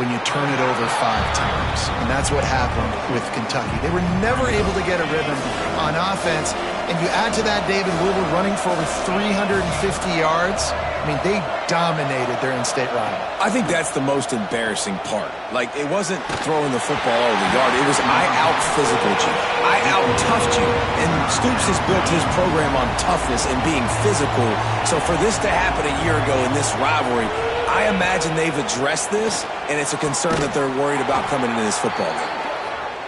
when you turn it over 5 times. And that's what happened with Kentucky. They were never able to get a rhythm on offense. And you add to that David Wilbur running for over 350 yards. I mean, they dominated their in-state rival. I think that's the most embarrassing part. Like, it wasn't throwing the football over the yard. It was, I out-physicaled you. I out-toughed you. And Stoops has built his program on toughness and being physical. So for this to happen a year ago in this rivalry, I imagine they've addressed this, and it's a concern that they're worried about coming into this football game.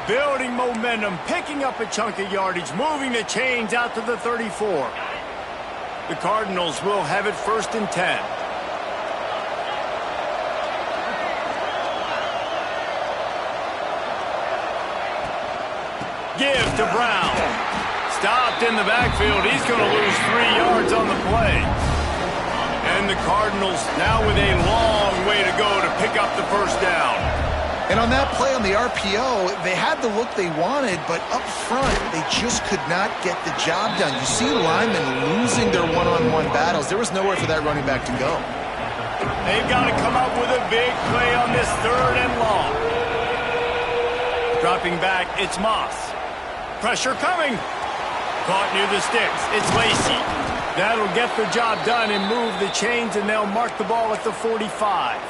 Building momentum, picking up a chunk of yardage, moving the chains out to the 34. The Cardinals will have it 1st and 10. Give to Brown. Stopped in the backfield. He's going to lose 3 yards on the play. And the Cardinals now with a long way to go to pick up the 1st down. And on that play on the RPO, they had the look they wanted, but up front, they just could not get the job done. You see linemen losing their one-on-one battles. There was nowhere for that running back to go. They've got to come up with a big play on this 3rd and long. Dropping back, it's Moss. Pressure coming. Caught near the sticks. It's Lacey. That'll get the job done and move the chains, and they'll mark the ball at the 45.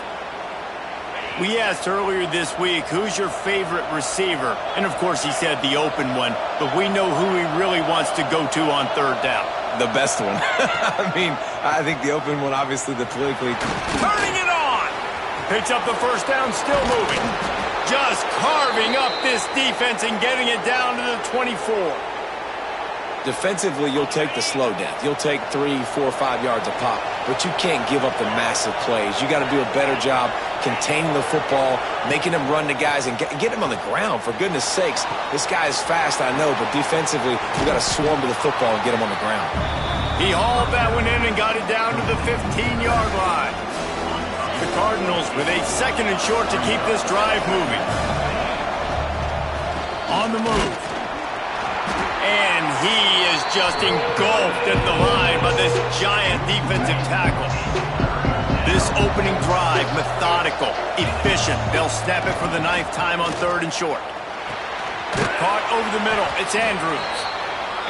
We asked earlier this week, who's your favorite receiver? And, of course, he said the open one, but we know who he really wants to go to on 3rd down. The best one. I mean, I think the open one, obviously, the politically... Turning it on! Picks up the 1st down, still moving. Just carving up this defense and getting it down to the 24. Defensively, you'll take the slow death. You'll take 3, 4, 5 yards a pop, but you can't give up the massive plays. You got to do a better job containing the football, making them run to guys, and get them on the ground. For goodness sakes, this guy is fast, I know, but defensively, you got to swarm to the football and get him on the ground. He hauled that one in and got it down to the 15-yard line. The Cardinals with a 2nd and short to keep this drive moving. On the move. And he is just engulfed at the line by this giant defensive tackle. This opening drive, methodical, efficient. They'll snap it for the 9th time on 3rd and short. Caught over the middle. It's Andrews.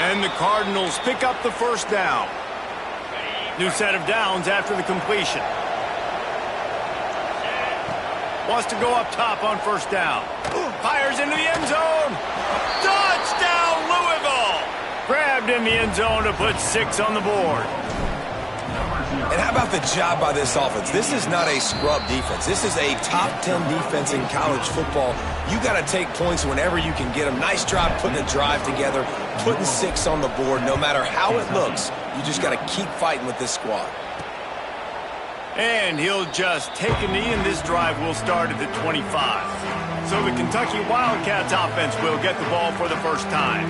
And the Cardinals pick up the 1st down. New set of downs after the completion. Wants to go up top on 1st down. Fires into the end zone. Touchdown, Louisville! Grabbed in the end zone to put 6 on the board. And how about the job by this offense? This is not a scrub defense. This is a top 10 defense in college football. You got to take points whenever you can get them. Nice job putting a drive together, putting 6 on the board. No matter how it looks, you just got to keep fighting with this squad. And he'll just take a knee, and this drive will start at the 25. So the Kentucky Wildcats offense will get the ball for the 1st time.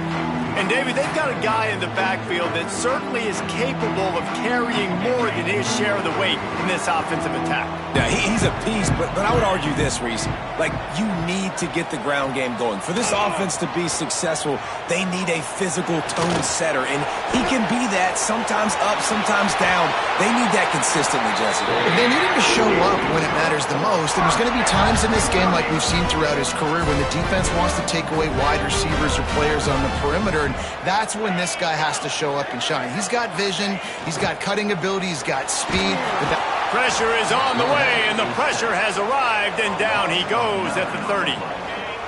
And, David, they've got a guy in the backfield that certainly is capable of carrying more than his share of the weight in this offensive attack. Yeah, he's a piece, but I would argue this, Reese. Like, you need to get the ground game going. For this offense to be successful, they need a physical tone setter, and he can be that, sometimes up, sometimes down. They need that consistently, Jesse. They need him to show up when it matters the most, and there's going to be times in this game like we've seen throughout his career when the defense wants to take away wide receivers or players on the perimeter, and that's when this guy has to show up and shine. He's got vision, he's got cutting ability, he's got speed. But pressure is on the way, and the pressure has arrived, and down he goes at the 30.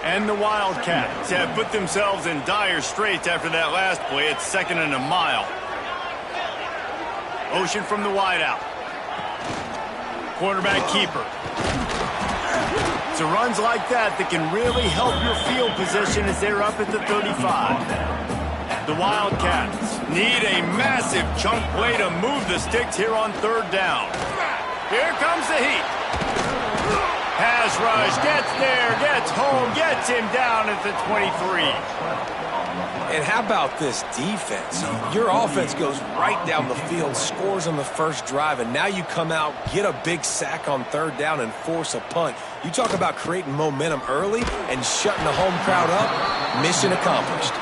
And the Wildcats have put themselves in dire straits after that last play. It's 2nd and a mile. Motion from the wideout. Quarterback keeper. It's runs like that can really help your field position as they're up at the 35. The Wildcats need a massive chunk play to move the sticks here on 3rd down. Here comes the heat. Pass rush, gets there, gets home, gets him down at the 23. And how about this defense? Your offense goes right down the field, scores on the 1st drive, and now you come out, get a big sack on 3rd down, and force a punt. You talk about creating momentum early and shutting the home crowd up. Mission accomplished.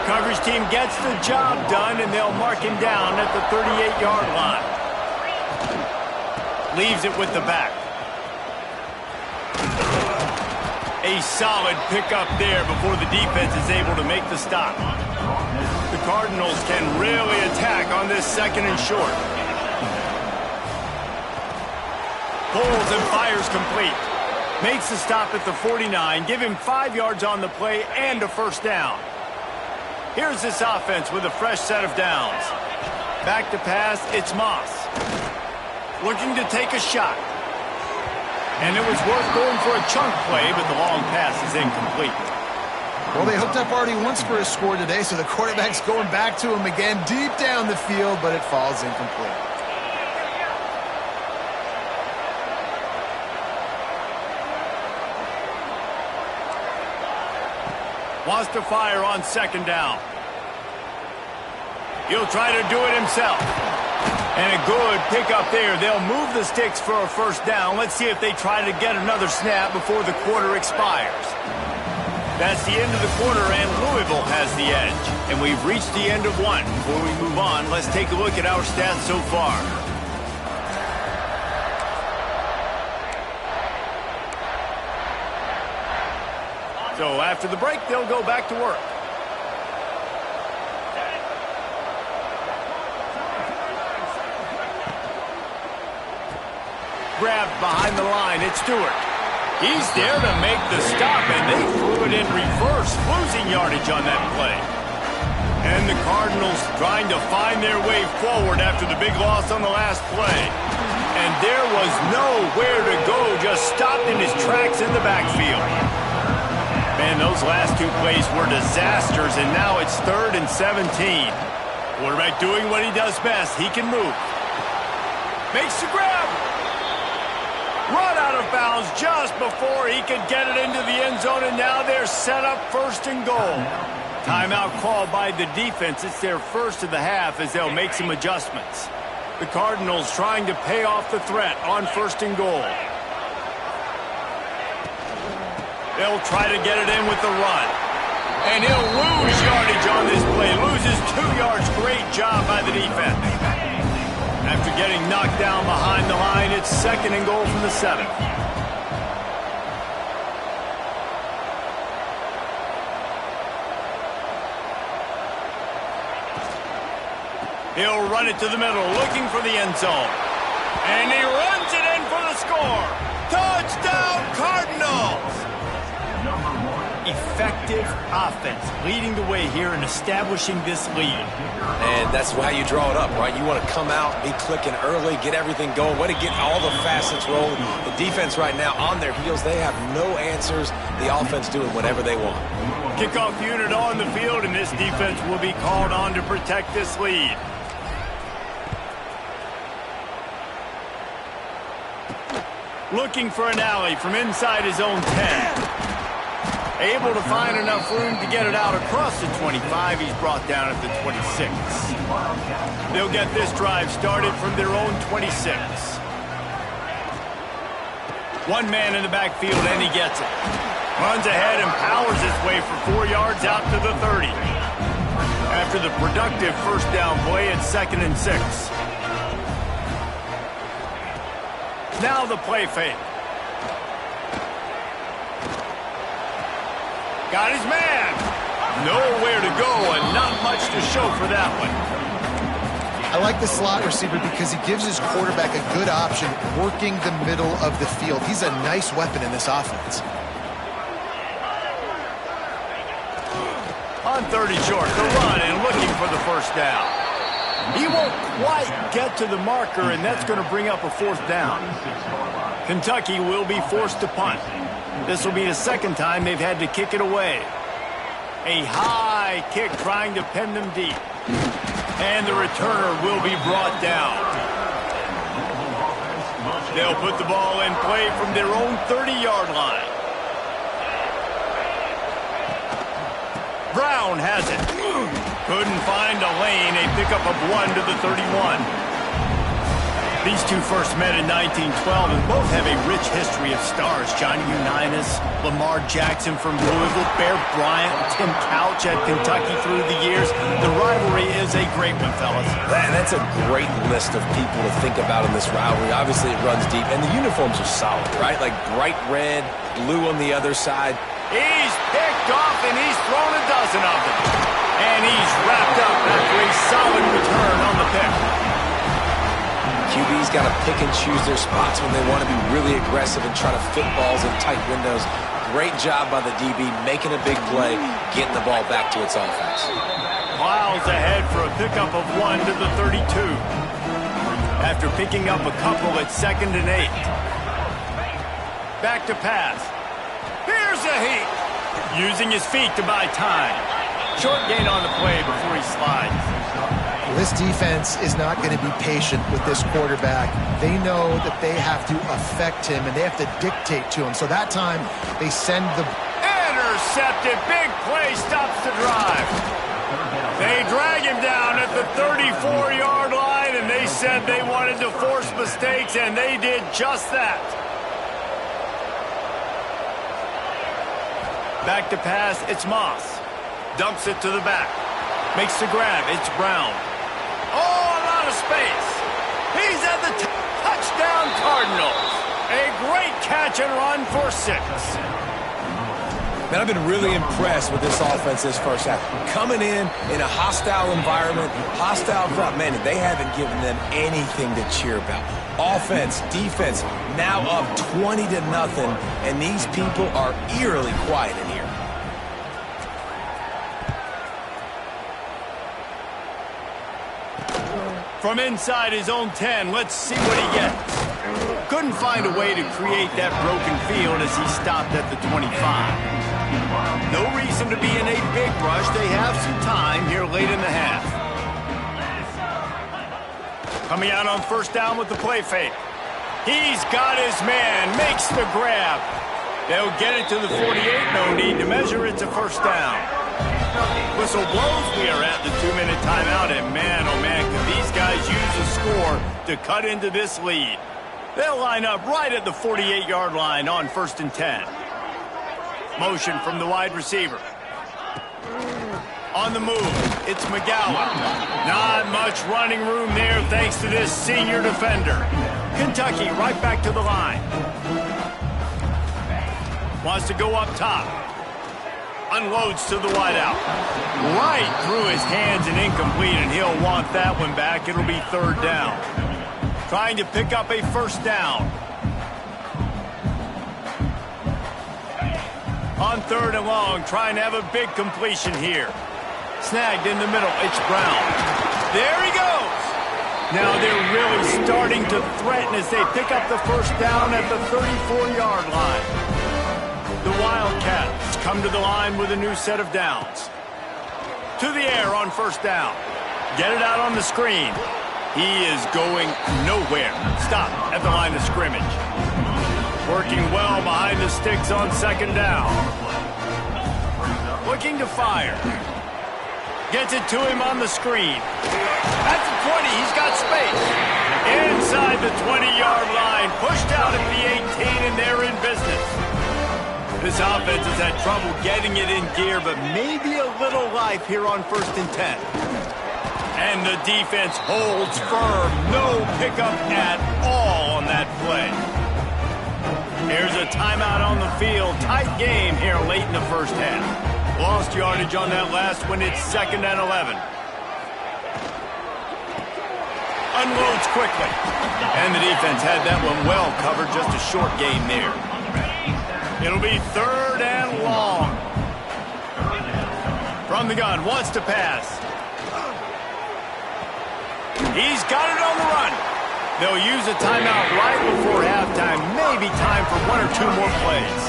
Coverage team gets the job done, and they'll mark him down at the 38-yard line. Leaves it with the back. A solid pickup there before the defense is able to make the stop. The Cardinals can really attack on this second and short. Pulls and fires complete. Makes the stop at the 49. Give him 5 yards on the play and a first down. Here's this offense with a fresh set of downs. Back to pass, it's Moss. Looking to take a shot. And it was worth going for a chunk play, but the long pass is incomplete. Well, they hooked up already once for a score today, so the quarterback's going back to him again deep down the field, but it falls incomplete. Wants to fire on second down. He'll try to do it himself. And a good pickup there. They'll move the sticks for a first down. Let's see if they try to get another snap before the quarter expires. That's the end of the quarter, and Louisville has the edge. And we've reached the end of one. Before we move on, let's take a look at our stats so far. So after the break, they'll go back to work. Grabbed behind the line, it's Stewart. He's there to make the stop, and they threw it in reverse, losing yardage on that play. And the Cardinals trying to find their way forward after the big loss on the last play. And there was nowhere to go, just stopped in his tracks in the backfield. Man, those last two plays were disasters, and now it's 3rd and 17. Quarterback doing what he does best. He can move. Makes the grab. Run out of bounds just before he could get it into the end zone, and now they're set up 1st and goal. Timeout called by the defense. It's their first of the half as they'll make some adjustments. The Cardinals trying to pay off the threat on 1st and goal. They'll try to get it in with the run. And he'll lose yardage on this play. Loses 2 yards. Great job by the defense. After getting knocked down behind the line, it's 2nd and goal from the 7. He'll run it to the middle, looking for the end zone. And he runs it in for the score. Touchdown, Cardinals! Effective offense, leading the way here and establishing this lead. And that's why you draw it up, right? You want to come out, be clicking early, get everything going, way to get all the facets rolling. The defense right now on their heels, they have no answers. The offense doing whatever they want. Kickoff unit on the field, and this defense will be called on to protect this lead. Looking for an alley from inside his own 10. Able to find enough room to get it out across the 25. He's brought down at the 26. They'll get this drive started from their own 26. One man in the backfield, and he gets it. Runs ahead and powers his way for 4 yards out to the 30. After the productive first down play, it's 2nd and 6. Now the play fake. Got his man. Nowhere to go and not much to show for that one. I like the slot receiver because he gives his quarterback a good option working the middle of the field. He's a nice weapon in this offense. On 30 short, the run and looking for the first down. He won't quite get to the marker, and that's going to bring up a 4th down. Kentucky will be forced to punt. This will be the 2nd time they've had to kick it away. A high kick trying to pen them deep. And the returner will be brought down. They'll put the ball in play from their own 30-yard line. Brown has it. Couldn't find a lane. A pickup of 1 to the 31. These two first met in 1912 and both have a rich history of stars. Johnny Unitas, Lamar Jackson from Louisville, Bear Bryant, Tim Couch at Kentucky through the years. The rivalry is a great one, fellas. And that's a great list of people to think about in this rivalry. Obviously, it runs deep, and the uniforms are solid, right? Like bright red, blue on the other side. He's picked off, and he's thrown a dozen of them. And he's wrapped up after a solid return on the pick. QB's got to pick and choose their spots when they want to be really aggressive and try to fit balls in tight windows. Great job by the DB, making a big play, getting the ball back to its offense. Miles ahead for a pickup of 1 to the 32. After picking up a couple at 2nd and 8. Back to pass. Here's a heat. Using his feet to buy time. Short gain on the play before he slides. This defense is not going to be patient with this quarterback. They know that they have to affect him, and they have to dictate to him. So that time, they send the... Intercepted. Big play stops the drive. They drag him down at the 34-yard line, and they said they wanted to force mistakes, and they did just that. Back to pass, it's Moss. Dumps it to the back. Makes the grab, it's Brown. Oh, a lot of space. He's at the touchdown Cardinals. A great catch and run for 6. Man, I've been really impressed with this offense this first half. Coming in a hostile environment, hostile crowd, man, they haven't given them anything to cheer about. Offense, defense, now up 20-0, and these people are eerily quiet in here. From inside his own 10, let's see what he gets. Couldn't find a way to create that broken field as he stopped at the 25. No reason to be in a big rush. They have some time here late in the half. Coming out on 1st down with the play fake. He's got his man, makes the grab. They'll get it to the 48, no need to measure, it's a 1st down. Whistle blows, we are at the 2-minute timeout, and man, oh man, can these guys use a score to cut into this lead. They'll line up right at the 48-yard line on 1st and 10. Motion from the wide receiver. On the move, it's McGowan. Not much running room there thanks to this senior defender. Kentucky right back to the line. Wants to go up top. Unloads to the wideout. Right through his hands and incomplete, and he'll want that one back. It'll be 3rd down. Trying to pick up a 1st down. On 3rd and long, trying to have a big completion here. Snagged in the middle, it's Brown. There he goes. Now they're really starting to threaten as they pick up the 1st down at the 34-yard line. The Wildcats come to the line with a new set of downs. To the air on 1st down. Get it out on the screen. He is going nowhere. Stop at the line of scrimmage. Working well behind the sticks on 2nd down. Looking to fire. Gets it to him on the screen. At the 20, he's got space. Inside the 20-yard line. Pushed out at the 18, and they're in business. This offense has had trouble getting it in gear, but maybe a little life here on 1st and 10. And the defense holds firm. No pickup at all on that play. Here's a timeout on the field. Tight game here late in the 1st half. Lost yardage on that last one. It's 2nd and 11. Unloads quickly. And the defense had that one well covered. Just a short gain there. It'll be 3rd and long. From the gun, wants to pass. He's got it on the run. They'll use a timeout right before halftime. Maybe time for 1 or 2 more plays.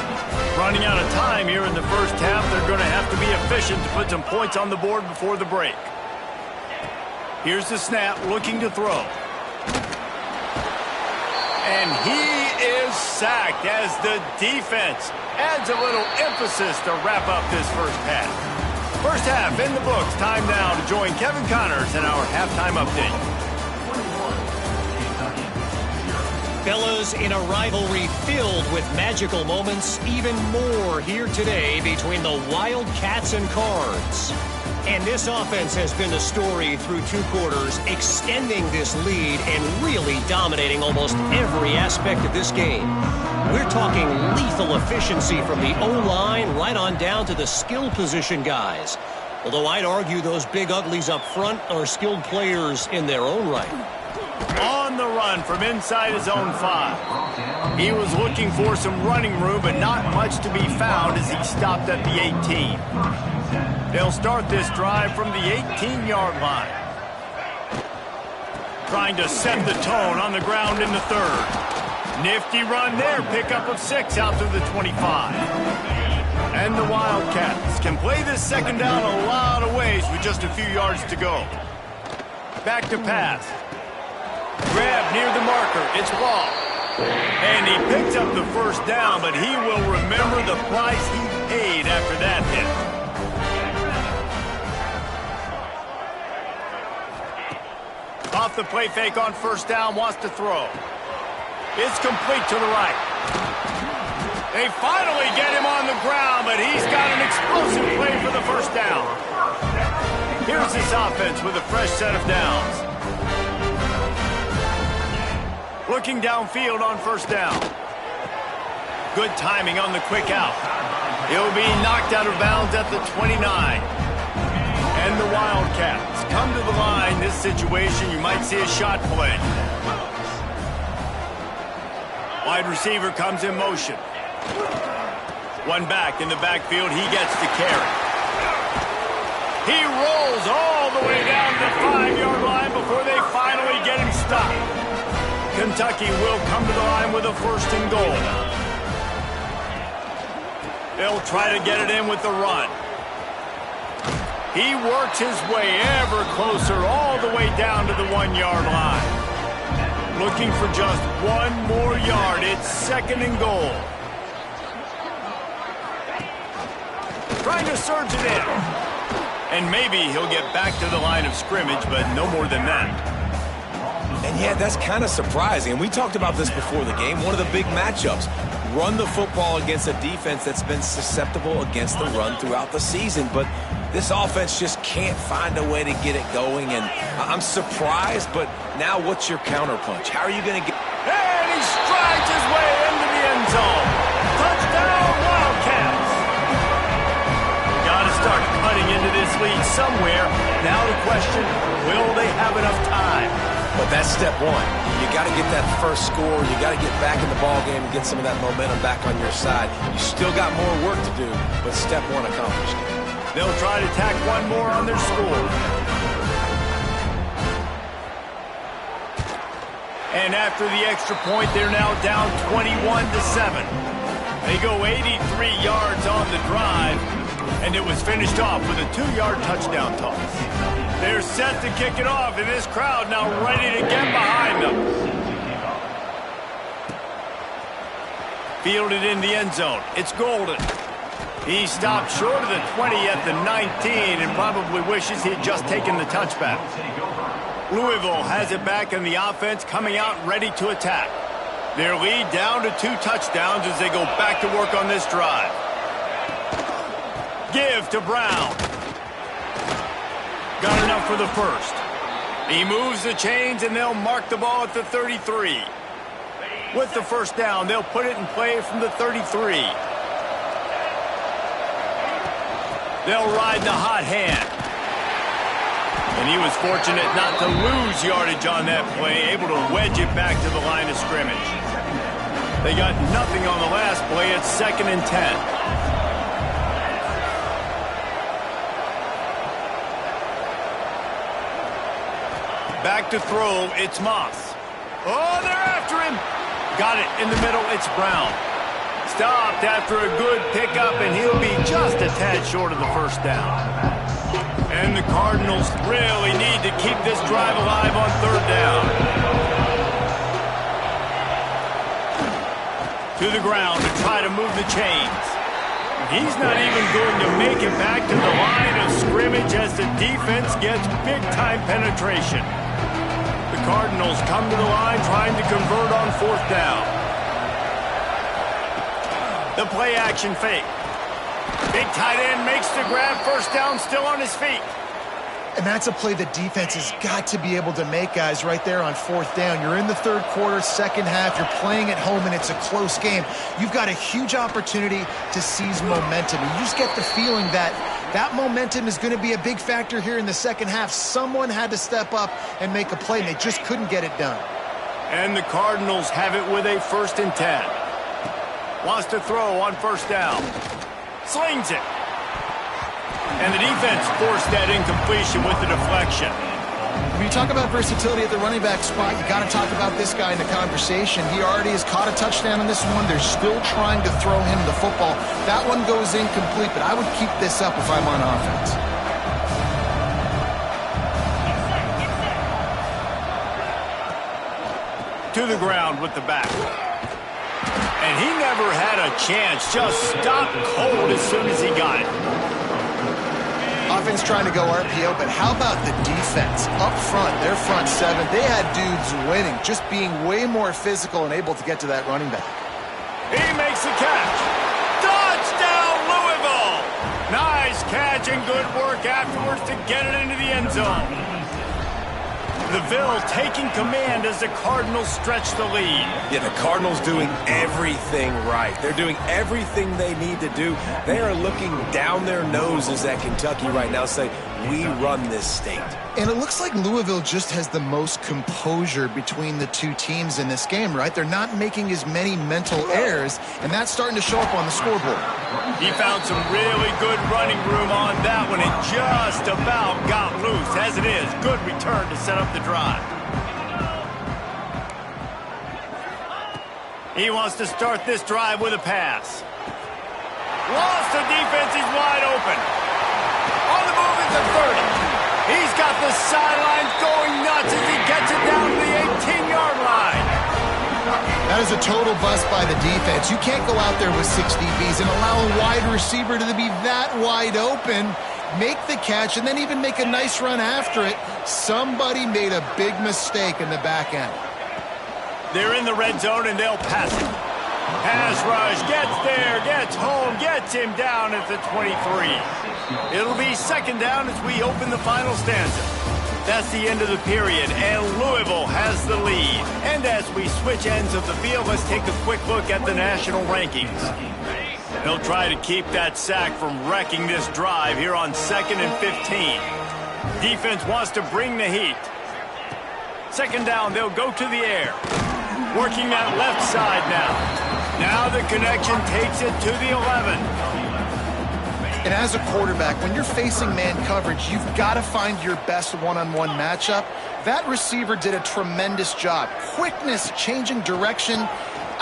Running out of time here in the 1st half. They're going to have to be efficient to put some points on the board before the break. Here's the snap, looking to throw. And he is sacked as the defense adds a little emphasis to wrap up this 1st half. 1st half in the books. Time now to join Kevin Connors in our halftime update. Fellas, in a rivalry filled with magical moments, even more here today between the Wildcats and Cards. And this offense has been the story through 2 quarters, extending this lead and really dominating almost every aspect of this game. We're talking lethal efficiency from the O-line right on down to the skill position guys. Although I'd argue those big uglies up front are skilled players in their own right. On the run from inside his own 5. He was looking for some running room, but not much to be found as he stopped at the 18. They'll start this drive from the 18-yard line. Trying to set the tone on the ground in the 3rd. Nifty run there, pickup of 6 out to the 25. And the Wildcats can play this 2nd down a lot of ways with just a few yards to go. Back to pass. Grab near the marker. It's Wall. And he picks up the 1st down, but he will remember the price he paid after that hit. Off the play fake on 1st down, wants to throw. It's complete to the right. They finally get him on the ground, but he's got an explosive play for the 1st down. Here's this offense with a fresh set of downs. Looking downfield on 1st down. Good timing on the quick out. He'll be knocked out of bounds at the 29. And the Wildcats come to the line. This situation, you might see a shot play. Wide receiver comes in motion. One back in the backfield. He gets the carry. He rolls all the way down to the 5-yard line before they finally get him stopped. Kentucky will come to the line with a 1st and goal. They'll try to get it in with the run. He works his way ever closer all the way down to the 1-yard line. Looking for just 1 more yard. It's 2nd and goal. Trying to surge it in. And maybe he'll get back to the line of scrimmage, but no more than that. And yeah, that's kind of surprising. And we talked about this before the game. One of the big matchups. Run the football against a defense that's been susceptible against the run throughout the season. But this offense just can't find a way to get it going. And I'm surprised, but now what's your counterpunch? How are you going to get... And he strides his way into the end zone. Touchdown, Wildcats. Got to start cutting into this lead somewhere. Now the question, will they have enough time? But that's step 1. You got to get that first score. You got to get back in the ball game and get some of that momentum back on your side. You still got more work to do, but step 1 accomplished. They'll try to tack 1 more on their score. And after the extra point, they're now down 21-7. They go 83 yards on the drive, and it was finished off with a 2-yard touchdown toss. They're set to kick it off, and this crowd now ready to get behind them. Fielded in the end zone. It's Golden. He stopped short of the 20 at the 19 and probably wishes he'd just taken the touchback. Louisville has it back, and the offense coming out ready to attack. Their lead down to 2 touchdowns as they go back to work on this drive. Give to Brown. Got enough for the 1st. He moves the chains, and they'll mark the ball at the 33. With the 1st down, they'll put it in play from the 33. They'll ride the hot hand. And he was fortunate not to lose yardage on that play, able to wedge it back to the line of scrimmage. They got nothing on the last play. It's 2nd and 10. Back to throw, it's Moss. Oh, they're after him. Got it in the middle, it's Brown. Stopped after a good pickup, and he'll be just a tad short of the 1st down. And the Cardinals really need to keep this drive alive on 3rd down. To the ground to try to move the chains. He's not even going to make it back to the line of scrimmage as the defense gets big-time penetration. The Cardinals come to the line trying to convert on 4th down. The play action fake. Big tight end makes the grab. 1st down, still on his feet. And that's a play the defense has got to be able to make, guys, right there on 4th down. You're in the 3rd quarter, 2nd half. You're playing at home, and it's a close game. You've got a huge opportunity to seize momentum. You just get the feeling that that momentum is going to be a big factor here in the 2nd half. Someone had to step up and make a play, and they just couldn't get it done. And the Cardinals have it with a 1st and 10. Wants to throw on 1st down. Slings it. And the defense forced that incompletion with the deflection. When you talk about versatility at the running back spot, you got to talk about this guy in the conversation. He already has caught a touchdown on this one. They're still trying to throw him the football. That one goes incomplete, but I would keep this up if I'm on offense. To the ground with the back. And he never had a chance. Just stopped cold as soon as he got it. Offense trying to go RPO, but how about the defense? Up front, their front 7, they had dudes winning, just being way more physical and able to get to that running back. He makes the catch. Touchdown, Louisville! Nice catch and good work afterwards to get it into the end zone. The Ville taking command as the Cardinals stretch the lead. Yeah, the Cardinals doing everything right. They're doing everything they need to do. They are looking down their noses at Kentucky right now, saying, we run this state. And it looks like Louisville just has the most composure between the two teams in this game, right? They're not making as many mental errors, and that's starting to show up on the scoreboard. He found some really good running room on that one and just about got loose. As it is, good return to set up the drive. He wants to start this drive with a pass. Lost the defense, he's wide open. On the move at the 30. He's got the sidelines going nuts as he gets it down to the 18-yard line. That is a total bust by the defense. You can't go out there with 6 DBs and allow a wide receiver to be that wide open, make the catch, and then even make a nice run after it. Somebody made a big mistake in the back end. They're in the red zone, and they'll pass it. Pass rush, gets there, gets home, gets him down at the 23. It'll be 2nd down as we open the final stanza. That's the end of the period, and Louisville has the lead. And as we switch ends of the field, let's take a quick look at the national rankings. They'll try to keep that sack from wrecking this drive here on 2nd and 15. Defense wants to bring the heat. 2nd down, they'll go to the air. Working that left side now. Now the connection takes it to the 11. And as a quarterback, when you're facing man coverage, you've got to find your best one-on-one matchup. That receiver did a tremendous job. Quickness, changing direction,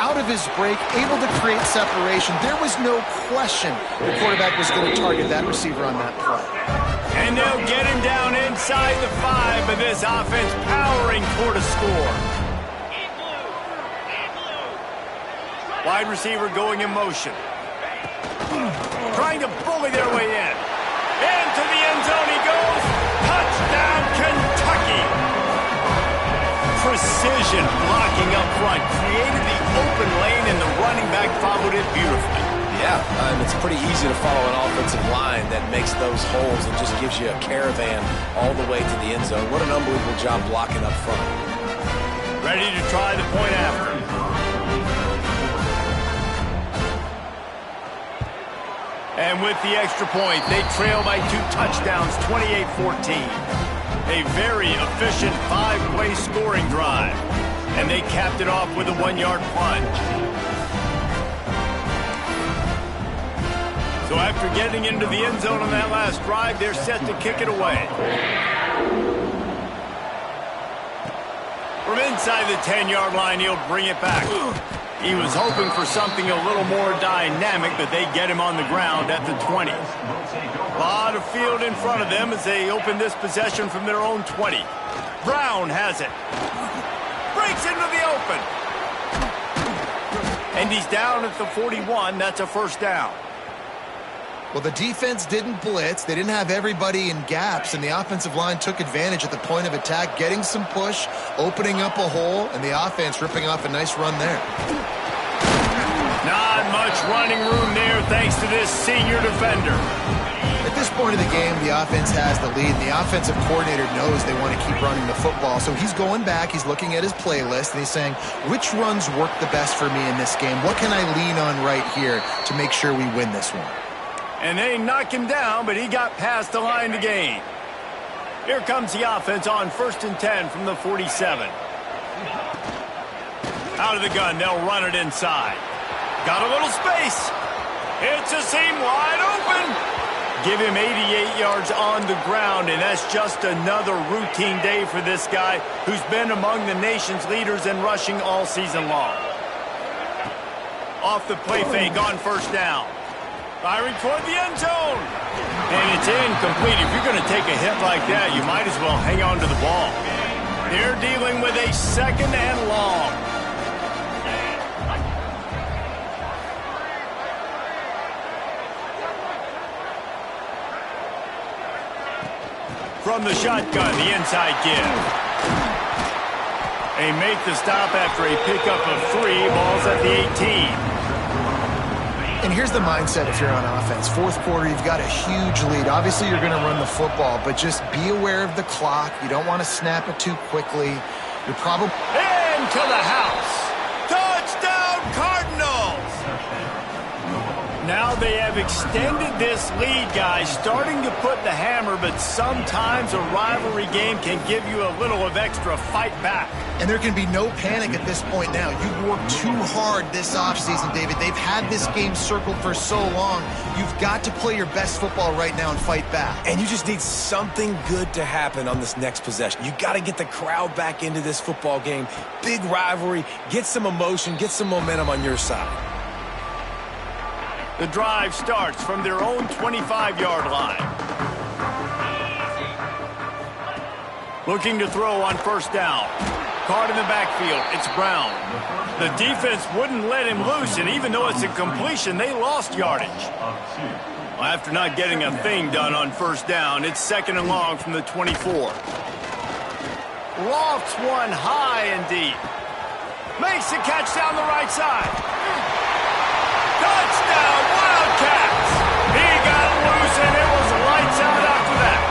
out of his break, able to create separation. There was no question the quarterback was going to target that receiver on that play. And they'll get him down inside the 5, but this offense powering toward a score. Wide receiver going in motion. Trying to bully their way in. Into the end zone he goes. Touchdown, Kentucky. Precision blocking up front. Created the open lane, and the running back followed it beautifully. Yeah, it's pretty easy to follow an offensive line that makes those holes and just gives you a caravan all the way to the end zone. What an unbelievable job blocking up front. Ready to try the point after. And with the extra point, they trail by 2 touchdowns, 28-14. A very efficient 5-play scoring drive. And they capped it off with a 1-yard plunge. So after getting into the end zone on that last drive, they're set to kick it away. From inside the 10-yard line, he'll bring it back. He was hoping for something a little more dynamic, but they get him on the ground at the 20. A lot of field in front of them as they open this possession from their own 20. Brown has it. Breaks into the open. And he's down at the 41. That's a 1st down. Well, the defense didn't blitz. They didn't have everybody in gaps, and the offensive line took advantage at the point of attack, getting some push, opening up a hole, and the offense ripping off a nice run there. Not much running room there thanks to this senior defender. At this point of the game, the offense has the lead, and the offensive coordinator knows they want to keep running the football. So he's going back, he's looking at his playlist, and he's saying, which runs work the best for me in this game? What can I lean on right here to make sure we win this one? And they knock him down, but he got past the line to gain. Here comes the offense on 1st and 10 from the 47. Out of the gun, they'll run it inside. Got a little space. It's a seam wide open. Give him 88 yards on the ground, and that's just another routine day for this guy who's been among the nation's leaders in rushing all season long. Off the play fake on 1st down. Firing toward the end zone. And it's incomplete. If you're going to take a hit like that, you might as well hang on to the ball. They're dealing with a 2nd and long. From the shotgun, the inside give. They make the stop after a pickup of 3. Ball's at the 18. And here's the mindset if you're on offense. 4th quarter, you've got a huge lead. Obviously, you're going to run the football, but just be aware of the clock. You don't want to snap it too quickly. You're probably... Into the house. Touchdown, Cardinals! Now they have extended this lead, guys, starting to put the hammer, but sometimes a rivalry game can give you a little of extra fight back. And there can be no panic at this point now. You've worked too hard this offseason, David. They've had this game circled for so long. You've got to play your best football right now and fight back. And you just need something good to happen on this next possession. You got to get the crowd back into this football game. Big rivalry. Get some emotion. Get some momentum on your side. The drive starts from their own 25-yard line. Looking to throw on 1st down. Caught in the backfield. It's Brown. The defense wouldn't let him loose, and even though it's a completion, they lost yardage. Well, after not getting a thing done on 1st down, it's 2nd and long from the 24. Lofts one high and deep. Makes the catch down the right side. Touchdown, Wildcats! He got loose, and it was lights out after that.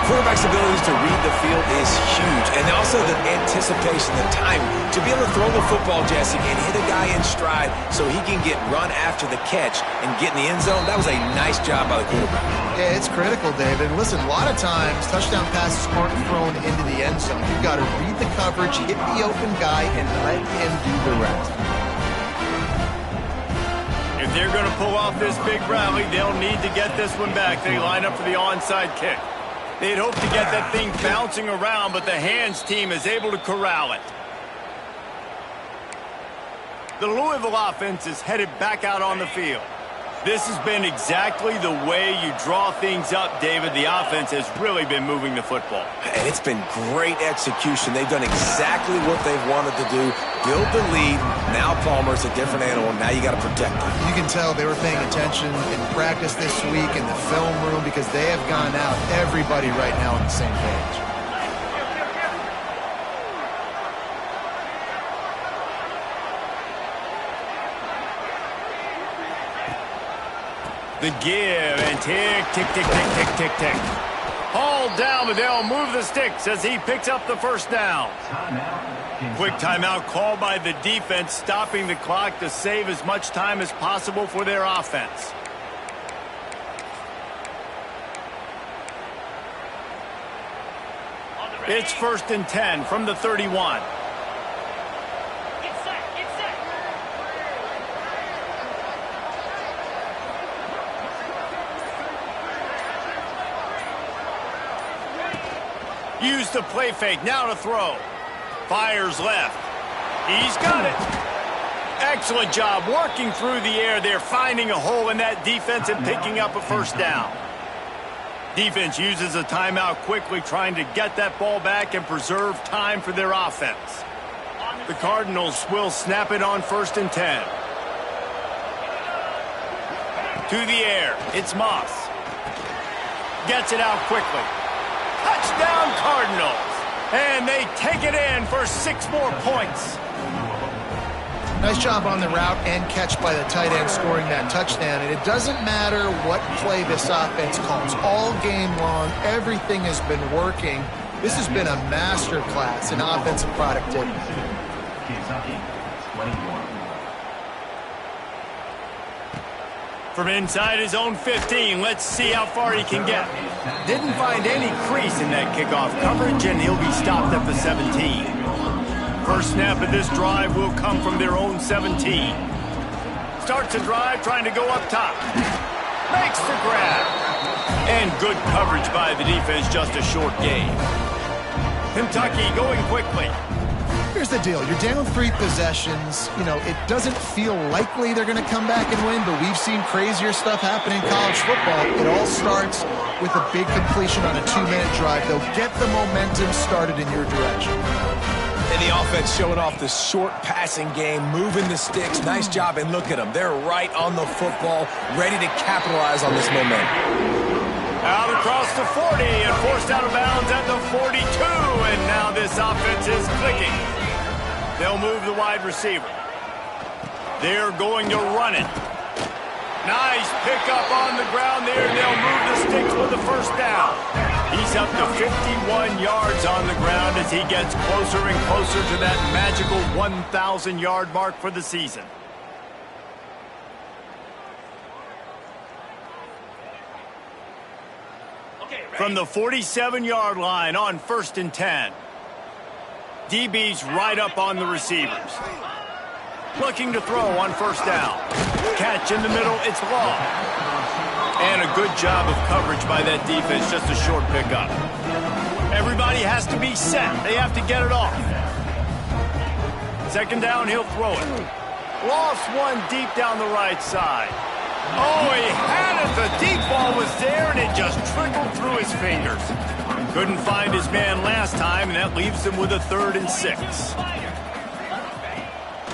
Quarterback's abilities to read the field is huge, and also the anticipation, the time to be able to throw the football, Jesse, and hit a guy in stride so he can get run after the catch and get in the end zone. That was a nice job by the quarterback. Yeah, it's critical, David. Listen, a lot of times touchdown passes aren't thrown into the end zone. You've got to read the coverage, hit the open guy, and let him do the rest. If they're going to pull off this big rally, they'll need to get this one back. They line up for the onside kick. They'd hope to get that thing bouncing around, but the hands team is able to corral it. The Louisville offense is headed back out on the field. This has been exactly the way you draw things up, David. The offense has really been moving the football. And it's been great execution. They've done exactly what they've wanted to do. Build the lead. Now Palmer's a different animal. Now you got to protect him. You can tell they were paying attention in practice this week in the film room because they have gone out, everybody right now on the same page. The give, and tick, tick, tick, tick, tick, tick, tick. Hauled down, but they'll move the sticks as he picks up the 1st down. Quick timeout called by the defense, stopping the clock to save as much time as possible for their offense. It's 1st and 10 from the 31. Use the play fake, now to throw. Fires left. He's got it. Excellent job working through the air there, finding a hole in that defense and picking up a 1st down. Defense uses a timeout quickly, trying to get that ball back and preserve time for their offense. The Cardinals will snap it on 1st and 10. To the air. It's Moss. Gets it out quickly. Touchdown Cardinals. And they take it in for 6 more points. Nice job on the route and catch by the tight end scoring that touchdown. And it doesn't matter what play this offense calls. All game long, everything has been working. This has been a master class in offensive productivity. From inside his own 15, let's see how far he can get. Didn't find any crease in that kickoff coverage, and he'll be stopped at the 17. First snap of this drive will come from their own 17. Starts a drive trying to go up top. Makes the grab. And good coverage by the defense, just a short gain. Kentucky going quickly. Here's the deal. You're down 3 possessions. You know, it doesn't feel likely they're going to come back and win, but we've seen crazier stuff happen in college football. It all starts with a big completion on a 2-minute drive. They'll get the momentum started in your direction. And the offense showing off the short passing game, moving the sticks. Nice job, and look at them. They're right on the football, ready to capitalize on this momentum. Out across the 40 and forced out of bounds at the 42, and now this offense is clicking. They'll move the wide receiver. They're going to run it. Nice pickup on the ground there. They'll move the sticks with the first down. He's up to 51 yards on the ground as he gets closer and closer to that magical 1,000-yard mark for the season. From the 47-yard line on 1st and 10. DB's right up on the receivers. Looking to throw on 1st down. Catch in the middle, it's long. And a good job of coverage by that defense, just a short pickup. Everybody has to be set. They have to get it off. 2nd down, he'll throw it. Lost one deep down the right side. Oh, he had it. The deep ball was there, and it just trickled through his fingers. Couldn't find his man last time, and that leaves him with a 3rd and 6.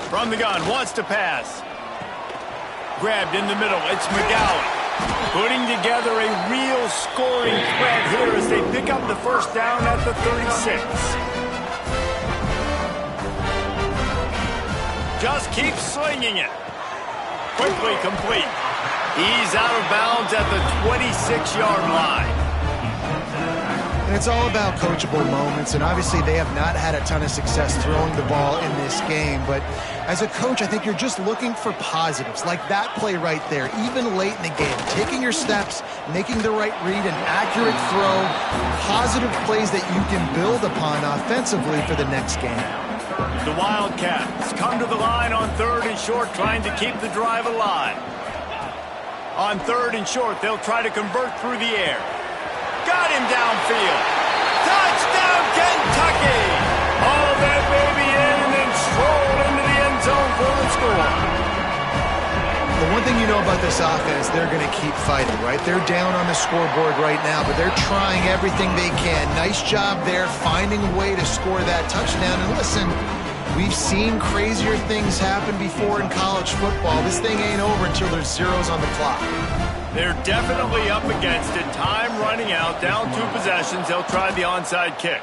From the gun, wants to pass. Grabbed in the middle, it's McGowan. Putting together a real scoring threat here as they pick up the 1st down at the 36. Just keep slinging it. Quickly complete. He's out of bounds at the 26-yard line. And it's all about coachable moments, and obviously they have not had a ton of success throwing the ball in this game, but as a coach, I think you're just looking for positives, like that play right there, even late in the game, taking your steps, making the right read, an accurate throw, positive plays that you can build upon offensively for the next game. The Wildcats come to the line on 3rd and short, trying to keep the drive alive. On 3rd and short, they'll try to convert through the air. Got him downfield. Touchdown, Kentucky! Haul that baby in and then stroll into the end zone for the score. The one thing you know about this offense, they're going to keep fighting, right? They're down on the scoreboard right now, but they're trying everything they can. Nice job there, finding a way to score that touchdown. And listen, we've seen crazier things happen before in college football. This thing ain't over until there's zeros on the clock. They're definitely up against it. Time running out, down 2 possessions. They'll try the onside kick.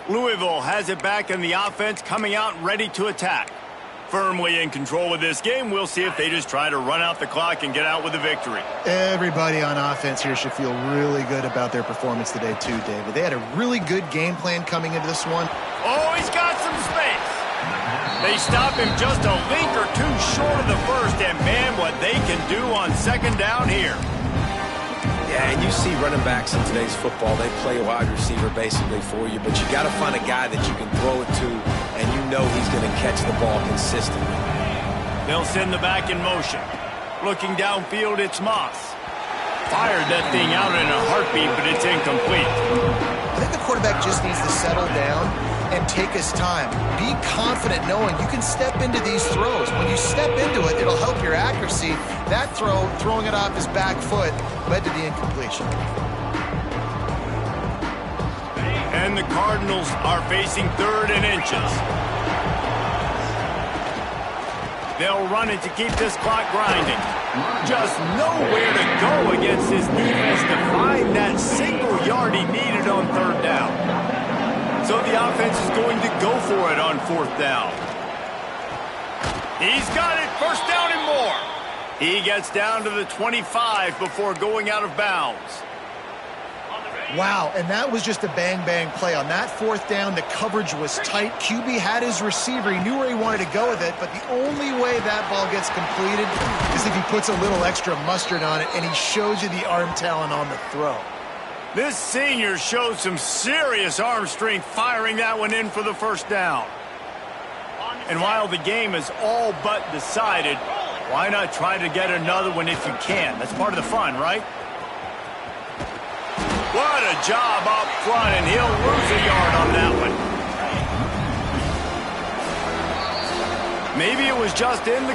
Louisville has it back in the offense, coming out ready to attack. Firmly in control of this game. We'll see if they just try to run out the clock and get out with a victory. Everybody on offense here should feel really good about their performance today too, David. They had a really good game plan coming into this one. Oh, he's got some space. They stop him just a link or 2 short of the 1st, and man, what they can do on 2nd down here. Yeah, and you see running backs in today's football, they play a wide receiver basically for you, but you got to find a guy that you can throw it to, and you know he's going to catch the ball consistently. They'll send the back in motion. Looking downfield, it's Moss. Fired that thing out in a heartbeat, but it's incomplete. I think the quarterback just needs to settle down and take his time. Be confident knowing you can step into these throws. When you step into it, it'll help your accuracy. That throw, throwing it off his back foot, led to the incompletion. And the Cardinals are facing 3rd and inches. They'll run it to keep this clock grinding. Just nowhere to go against this defense to find that single yard he needed on third down. So the offense is going to go for it on fourth down. He's got it, first down and more. He gets down to the 25 before going out of bounds. Wow, and that was just a bang-bang play. On that fourth down, the coverage was tight. QB had his receiver. He knew where he wanted to go with it, but the only way that ball gets completed is if he puts a little extra mustard on it, and he shows you the arm talent on the throw. This senior showed some serious arm strength firing that one in for the first down. And while the game is all but decided, why not try to get another one if you can? That's part of the fun, right? What a job up front, and he'll lose a yard on that one. Maybe it was just in the